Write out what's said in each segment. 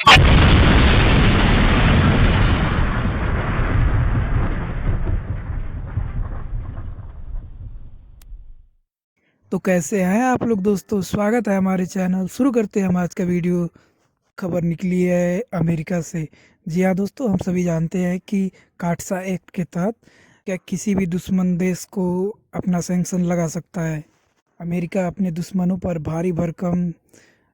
तो कैसे हैं आप लोग दोस्तों, स्वागत है हमारे चैनल। शुरू करते हैं हम आज का वीडियो। खबर निकली है अमेरिका से। जी हाँ दोस्तों, हम सभी जानते हैं कि काटसा एक्ट के तहत क्या किसी भी दुश्मन देश को अपना सैंक्शन लगा सकता है। अमेरिका अपने दुश्मनों पर भारी भरकम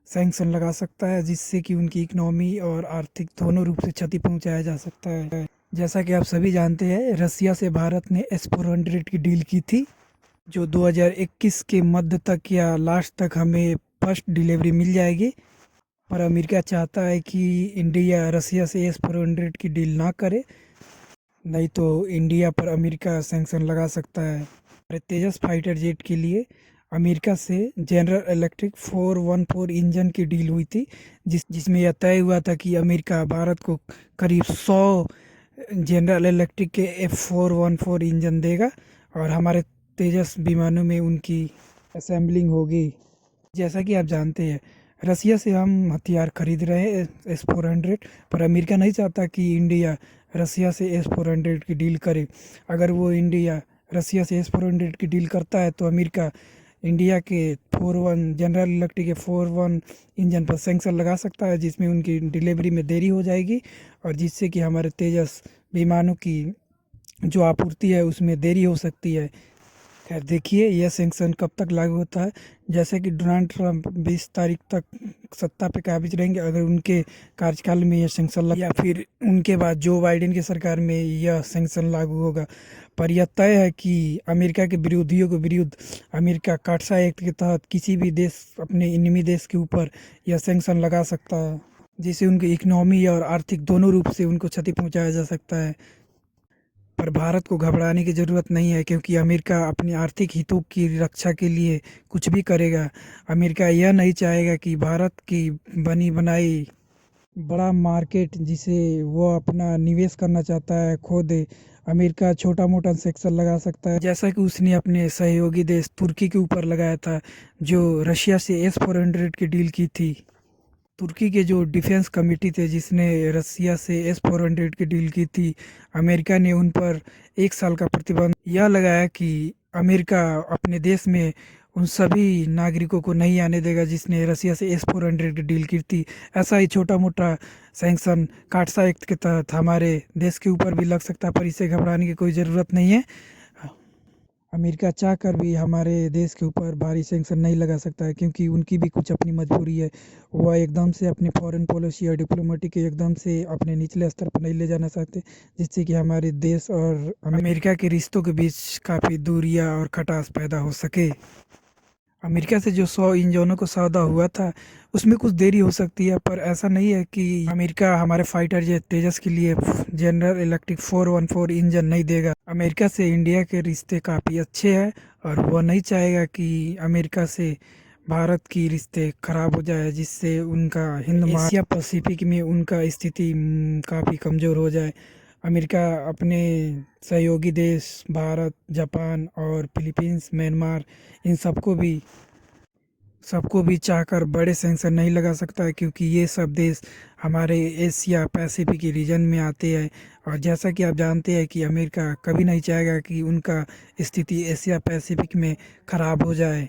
सैंक्शन लगा सकता है, जिससे कि उनकी इकोनॉमी और आर्थिक दोनों रूप से क्षति पहुंचाया जा सकता है। जैसा कि आप सभी जानते हैं, रसिया से भारत ने S-400 की डील की थी, जो 2021 के मध्य तक या लास्ट तक हमें फर्स्ट डिलीवरी मिल जाएगी। पर अमेरिका चाहता है कि इंडिया रसिया से S-400 की डील ना करे, नहीं तो इंडिया पर अमेरिका सैंक्शन लगा सकता है। हमारे तेजस फाइटर जेट के लिए अमेरिका से जनरल इलेक्ट्रिक 414 इंजन की डील हुई थी, जिसमें यह तय हुआ था कि अमेरिका भारत को करीब 100 जनरल इलेक्ट्रिक के F414 इंजन देगा और हमारे तेजस विमानों में उनकी असेंबलिंग होगी। जैसा कि आप जानते हैं, रसिया से हम हथियार खरीद रहे हैं S-400, पर अमेरिका नहीं चाहता कि इंडिया रसिया से S-400 की डील करे। अगर वो इंडिया रसिया से S-400 की डील करता है तो अमेरिका इंडिया के 41 जनरल इलेक्ट्रिक के 41 इंजन पर सैंक्शन लगा सकता है, जिसमें उनकी डिलीवरी में देरी हो जाएगी और जिससे कि हमारे तेजस विमानों की जो आपूर्ति है उसमें देरी हो सकती है। खैर देखिए यह सैंक्शन कब तक लागू होता है। जैसे कि डोनाल्ड ट्रंप 20 तारीख तक सत्ता पे काबिज रहेंगे, अगर उनके कार्यकाल में यह सैंक्शन लग या फिर उनके बाद जो बाइडेन की सरकार में यह सैंक्शन लागू होगा। पर यह तय है कि अमेरिका के विरोधियों के विरुद्ध अमेरिका काटसा एक्ट के तहत किसी भी देश अपने इनमी देश के ऊपर यह सैंक्शन लगा सकता है, जिससे उनकी इकोनॉमी और आर्थिक दोनों रूप से उनको क्षति पहुंचाया जा सकता है। पर भारत को घबराने की ज़रूरत नहीं है, क्योंकि अमेरिका अपने आर्थिक हितों की रक्षा के लिए कुछ भी करेगा। अमेरिका यह नहीं चाहेगा कि भारत की बनी बनाई बड़ा मार्केट जिसे वो अपना निवेश करना चाहता है खो दे। अमेरिका छोटा मोटा सेक्शन लगा सकता है, जैसा कि उसने अपने सहयोगी देश तुर्की के ऊपर लगाया था, जो रशिया से S-400 की डील की थी। तुर्की के जो डिफेंस कमेटी थे जिसने रसिया से S-400 की डील की थी, अमेरिका ने उन पर 1 साल का प्रतिबंध यह लगाया कि अमेरिका अपने देश में उन सभी नागरिकों को नहीं आने देगा जिसने रसिया से S-400 की डील की थी। ऐसा ही छोटा मोटा सैंक्शन काटसा एक्ट के तहत हमारे देश के ऊपर भी लग सकता है, पर इसे घबराने की कोई ज़रूरत नहीं है। अमेरिका चाहकर भी हमारे देश के ऊपर भारी सैंक्शन नहीं लगा सकता है, क्योंकि उनकी भी कुछ अपनी मजबूरी है। वह एकदम से अपनी फॉरेन पॉलिसी और डिप्लोमेटिक एकदम से अपने निचले स्तर पर नहीं ले जाना चाहते, जिससे कि हमारे देश और अमेरिका के रिश्तों के बीच काफ़ी दूरियां और खटास पैदा हो सके। अमेरिका से जो 100 इंजनों को सौदा हुआ था उसमें कुछ देरी हो सकती है, पर ऐसा नहीं है कि अमेरिका हमारे फाइटर जेट तेजस के लिए जनरल इलेक्ट्रिक 414 इंजन नहीं देगा। अमेरिका से इंडिया के रिश्ते काफ़ी अच्छे हैं और वह नहीं चाहेगा कि अमेरिका से भारत की रिश्ते खराब हो जाए, जिससे उनका हिंद एशिया पैसिफिक में उनका स्थिति काफ़ी कमज़ोर हो जाए। अमेरिका अपने सहयोगी देश भारत, जापान और फिलीपींस, म्यांमार, इन सबको भी चाहकर बड़े सैंक्शन नहीं लगा सकता है, क्योंकि ये सब देश हमारे एशिया पैसिफिक रीजन में आते हैं। और जैसा कि आप जानते हैं कि अमेरिका कभी नहीं चाहेगा कि उनका स्थिति एशिया पैसिफिक में ख़राब हो जाए।